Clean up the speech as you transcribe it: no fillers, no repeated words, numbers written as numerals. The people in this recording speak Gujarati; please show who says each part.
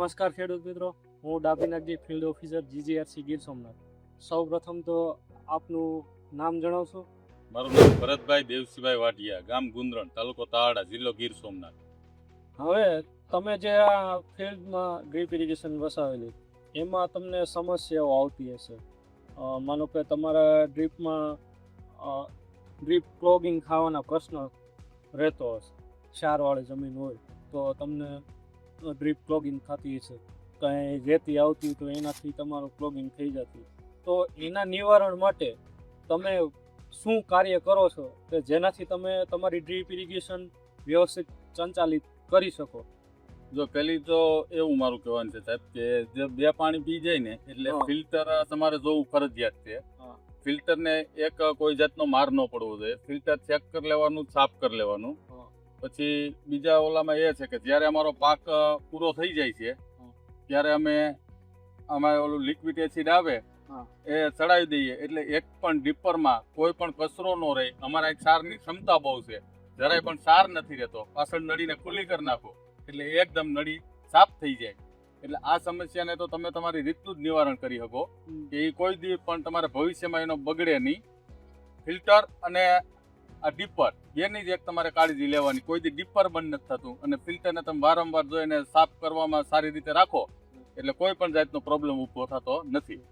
Speaker 1: નમસ્કાર ખેડૂત મિત્રો, હું Dabhi Nagji field officer GGRC Gir Somnath. સૌ પ્રથમ તો આપનું નામ જણાવશો?
Speaker 2: મારું નામ ભરતભાઈ દેવસીભાઈ વાટિયા, ગામ ગુંદરણ, તાલુકો તાળા, જિલ્લો ગીર સોમનાથ.
Speaker 1: હવે તમે જે આ ફિલ્ડમાં ડ્રીપ ઇરિગેશન વસાવેલી એમાં તમને સમસ્યાઓ આવતી હશે. માનો કે તમારા ડ્રીપમાં ડ્રીપ ક્લોગિંગ ખાવાના પ્રશ્ન રહેતો હશે. ક્ષારવાળી જમીન હોય તો તમને ડ્રીપ ક્લોગિંગ થતી હશે, કંઈ રેતી આવતી તો એનાથી તમારું ક્લોગિંગ થઈ જતી. તો એના નિવારણ માટે તમે શું કાર્ય કરો છો કે જેનાથી તમે તમારી ડ્રીપ ઇરિગેશન વ્યવસ્થિત સંચાલિત કરી શકો?
Speaker 2: જો પહેલી તો એવું મારું કહેવાનું છે સાહેબ કે જે બે પાણી પી જાય ને એટલે ફિલ્ટર તમારે જોવું ફરજિયાત છે. ફિલ્ટરને એક કોઈ જાતનો માર ન પડવો જોઈએ. ફિલ્ટર ચેક કરી લેવાનું, સાફ કરી લેવાનું. પછી બીજા ઓલામાં એ છે કે જ્યારે અમારો પાક પૂરો થઈ જાય છે ત્યારે અમારે ઓલું લિક્વિડ એસિડ આવે એ ચડાવી દઈએ એટલે એક પણ ડીપરમાં કોઈ પણ કચરો ન રહે. અમારા એક સારની ક્ષમતા બહુ છે, જરાય પણ સાર નથી રહેતો. પાછળ નળીને ખુલ્લી કરી નાખો એટલે એકદમ નળી સાફ થઈ જાય. એટલે આ સમસ્યાને તો તમે તમારી રીતનું જ નિવારણ કરી શકો કે એ કોઈ દી પણ તમારે ભવિષ્યમાં એનો બગડે નહીં. ફિલ્ટર અને આ ડીપર બેની જ એક તમારે કાળજી લેવાની. કોઈ દી ડીપર બંધ નથી થતું અને ફિલ્ટરને તમે વારંવાર જો એને સાફ કરવામાં સારી રીતે રાખો એટલે કોઈ પણ જાતનો પ્રોબ્લેમ ઊભો થતો નથી.